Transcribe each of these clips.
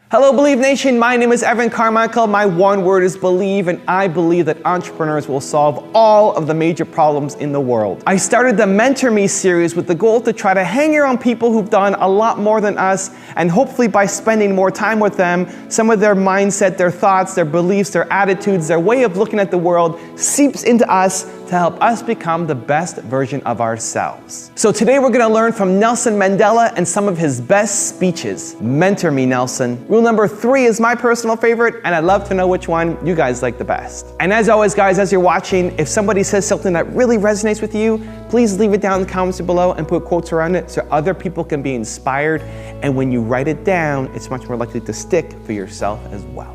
Hello, Believe Nation. My name is Evan Carmichael. My one word is believe, and I believe that entrepreneurs will solve all of the major problems in the world. I started the Mentor Me series with the goal to try to hang around people who've done a lot more than us, and hopefully by spending more time with them, some of their mindset, their thoughts, their beliefs, their attitudes, their way of looking at the world seeps into us to help us become the best version of ourselves. So today we're gonna learn from Nelson Mandela and some of his best speeches. Mentor me, Nelson. Rule number 3 is my personal favorite, and I'd love to know which one you guys like the best. And as always, guys, as you're watching, if somebody says something that really resonates with you, please leave it down in the comments below and put quotes around it so other people can be inspired. And when you write it down, it's much more likely to stick for yourself as well.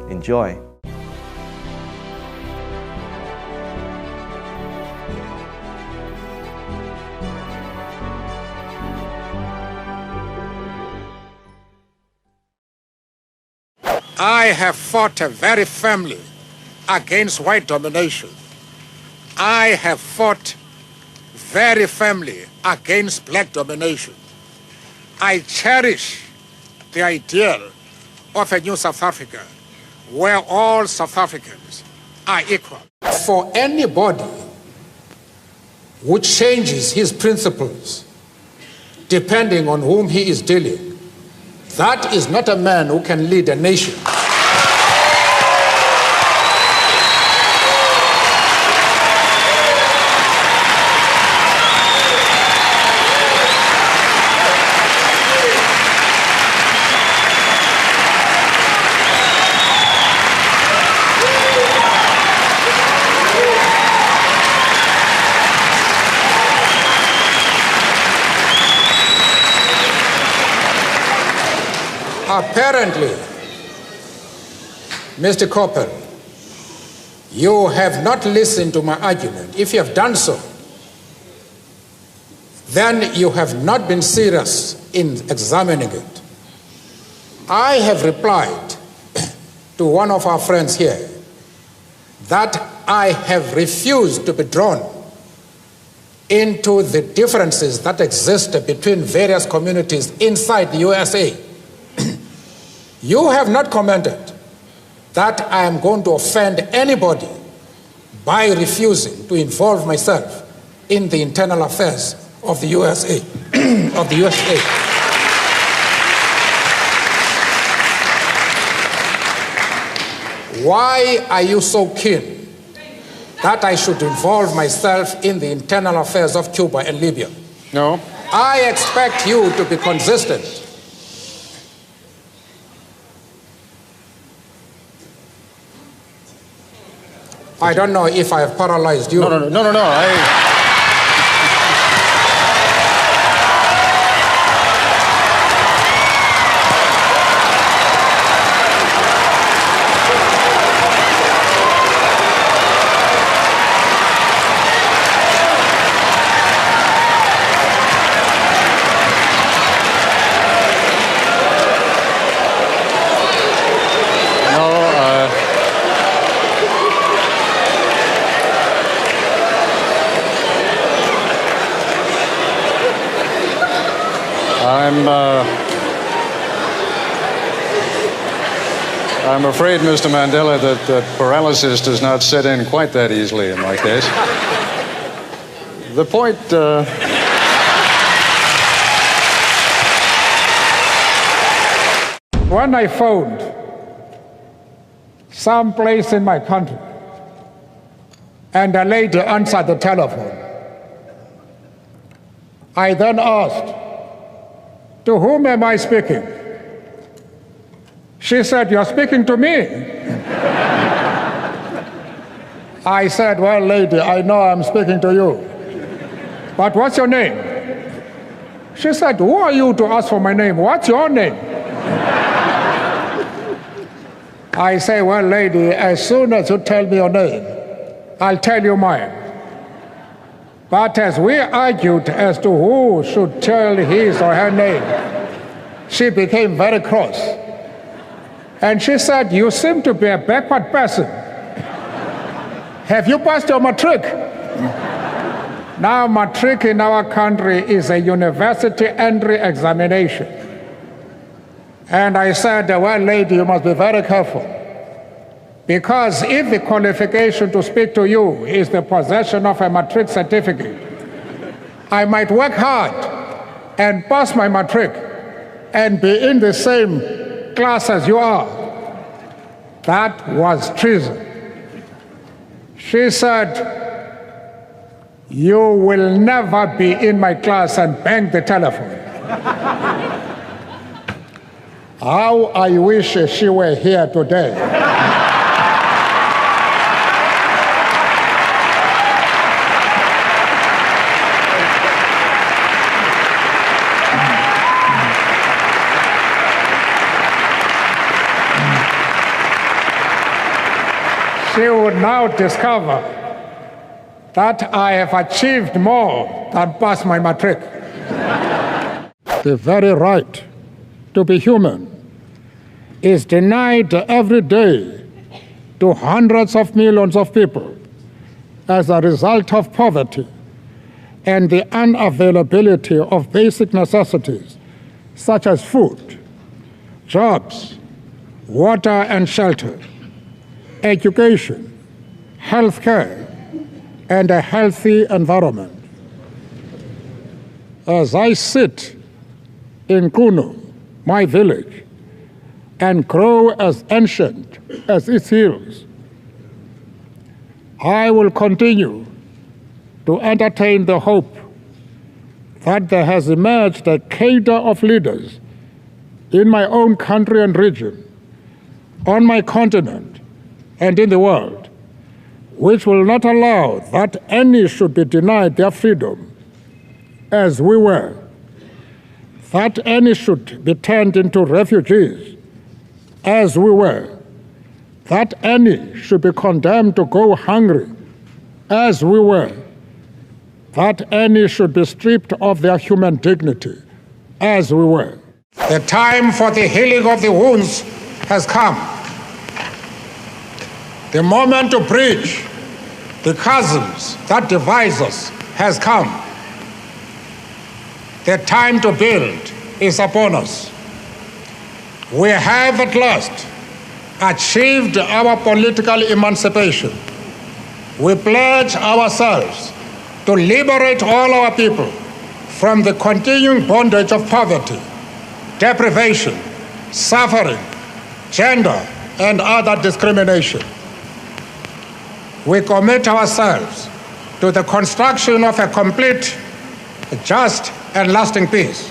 Enjoy. I have fought very firmly against white domination. I have fought very firmly against black domination. I cherish the ideal of a new South Africa where all South Africans are equal. For anybody who changes his principles depending on whom he is dealing, that is not a man who can lead a nation. Apparently, Mr. Coppel, you have not listened to my argument. If you have done so, then you have not been serious in examining it. I have replied to one of our friends here that I have refused to be drawn into the differences that exist between various communities inside the USA. You have not commented that I am going to offend anybody by refusing to involve myself in the internal affairs of the USA. of the USA. Why are you so keen that I should involve myself in the internal affairs of Cuba and Libya? No. I expect you to be consistent. I don't know if I have paralyzed you. No. I'm afraid, Mr. Mandela, that paralysis does not set in quite that easily in my case. The point... When I phoned someplace in my country and a lady answered the telephone, I then asked, "To whom am I speaking?" She said, "You're speaking to me." I said, "Well, lady, I know I'm speaking to you, but what's your name?" She said, "Who are you to ask for my name? What's your name?" I say, "Well, lady, as soon as you tell me your name, I'll tell you mine." But as we argued as to who should tell his or her name, she became very cross. And she said, "You seem to be a backward person. Have you passed your matric?" Now, matric in our country is a university entry examination. And I said, well, lady, you must be very careful. Because if the qualification to speak to you is the possession of a matric certificate, I might work hard and pass my matric and be in the same class as you are. That was treason. She said, you will never be in my class, and bang the telephone. How I wish she were here today. She would now discover that I have achieved more than pass my matric. The very right to be human is denied every day to hundreds of millions of people as a result of poverty and the unavailability of basic necessities such as food, jobs, water and shelter, education, health care, and a healthy environment. As I sit in Kuno, my village, and grow as ancient as its hills, I will continue to entertain the hope that there has emerged a cadre of leaders in my own country and region, on my continent, and in the world, which will not allow that any should be denied their freedom, as we were, that any should be turned into refugees, as we were, that any should be condemned to go hungry, as we were, that any should be stripped of their human dignity, as we were. The time for the healing of the wounds has come. The moment to bridge the chasms that divide us has come. The time to build is upon us. We have at last achieved our political emancipation. We pledge ourselves to liberate all our people from the continuing bondage of poverty, deprivation, suffering, gender, and other discrimination. We commit ourselves to the construction of a complete, just, and lasting peace.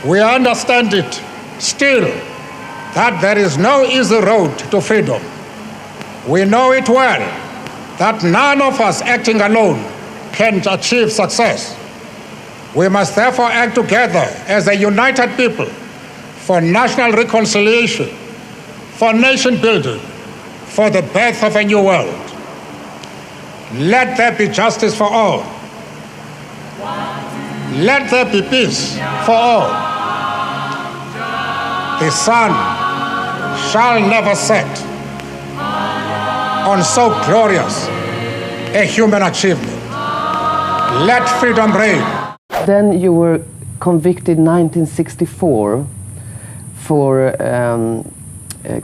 We understand it still that there is no easy road to freedom. We know it well that none of us acting alone can achieve success. We must therefore act together as a united people for national reconciliation, for nation building, for the birth of a new world. Let there be justice for all. Let there be peace for all. The sun shall never set on so glorious a human achievement. Let freedom reign. Then you were convicted in 1964 for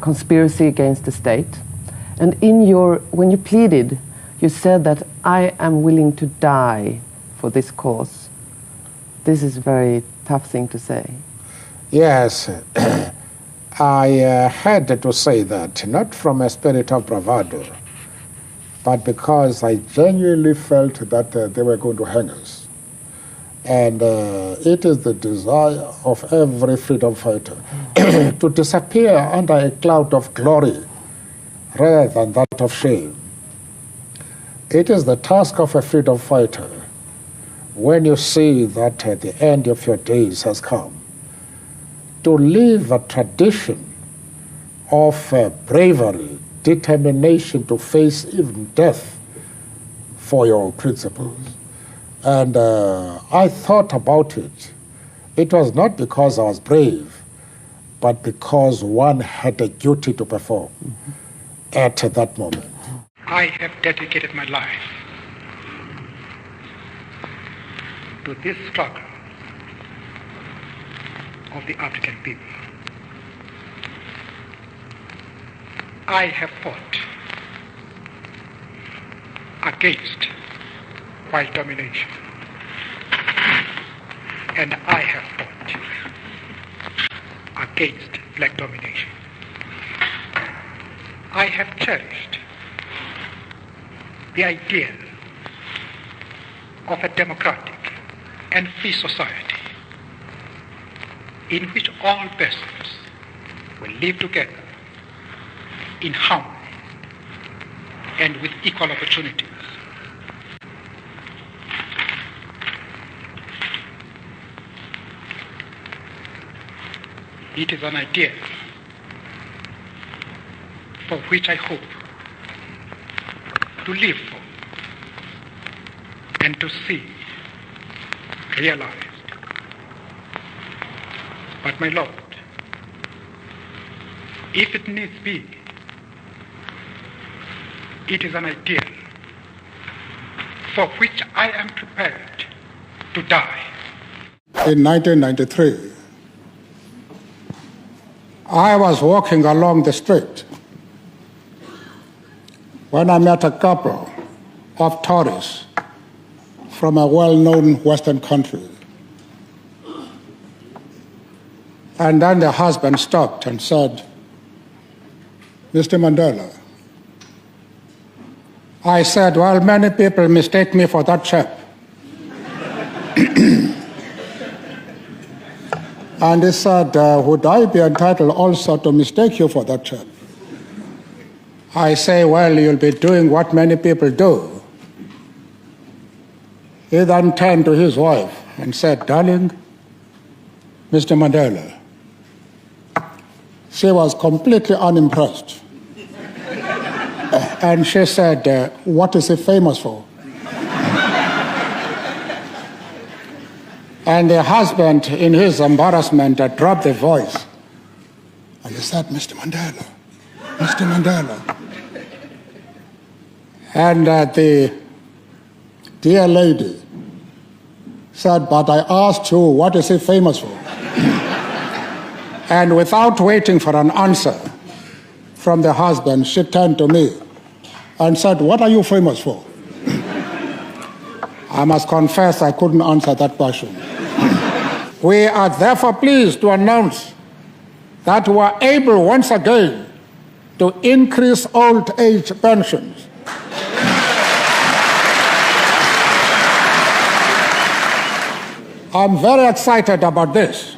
conspiracy against the state. And when you pleaded, you said that I am willing to die for this cause. This is a very tough thing to say. Yes, I had to say that, not from a spirit of bravado, but because I genuinely felt that they were going to hang us. And it is the desire of every freedom fighter to disappear under a cloud of glory rather than that of shame. It is the task of a freedom fighter, when you see that the end of your days has come, to live a tradition of bravery, determination to face even death for your principles. And I thought about it. It was not because I was brave, but because one had a duty to perform at that moment. I have dedicated my life to this struggle of the African people. I have fought against white domination, and I have fought against black domination. I have cherished the idea of a democratic and free society in which all persons will live together in harmony and with equal opportunities. It is an idea for which I hope to live for and to see realized. But my Lord, if it needs be, it is an ideal for which I am prepared to die. In 1993, I was walking along the street when I met a couple of tourists from a well-known Western country. And then the husband stopped and said, "Mr. Mandela." I said, "Well, many people mistake me for that chap." And he said, "Would I be entitled also to mistake you for that chap?" I say, "Well, you'll be doing what many people do." He then turned to his wife and said, "Darling, Mr. Mandela." She was completely unimpressed. And she said, "What is he famous for?" And the husband, in his embarrassment, dropped the voice. And he said, "Mr. Mandela, Mr. Mandela." And the dear lady said, "But I asked you, what is he famous for?" And without waiting for an answer from the husband, she turned to me and said, "What are you famous for?" I must confess I couldn't answer that question. We are therefore pleased to announce that we are able once again to increase old age pensions. I'm very excited about this.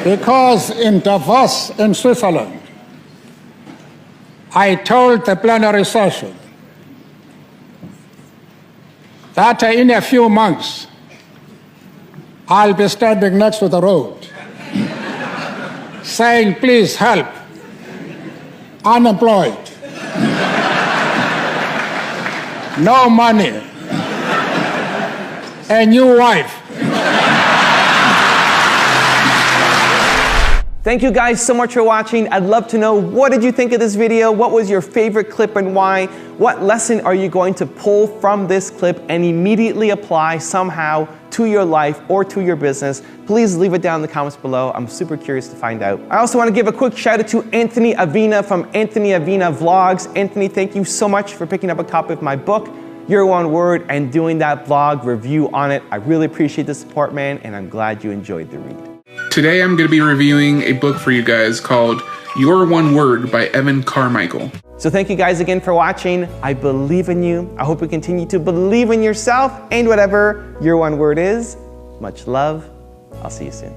Because in Davos, in Switzerland, I told the plenary session that in a few months I'll be standing next to the road saying, "Please help, unemployed, no money, a new wife." Thank you guys so much for watching. I'd love to know, what did you think of this video? What was your favorite clip and why? What lesson are you going to pull from this clip and immediately apply somehow to your life or to your business? Please leave it down in the comments below. I'm super curious to find out. I also want to give a quick shout out to Anthony Avina from Anthony Avina Vlogs. Anthony, thank you so much for picking up a copy of my book, Your One Word, and doing that vlog review on it. I really appreciate the support, man, and I'm glad you enjoyed the read. Today I'm going to be reviewing a book for you guys called Your One Word by Evan Carmichael. So thank you guys again for watching. I believe in you. I hope you continue to believe in yourself and whatever your one word is. Much love. I'll see you soon.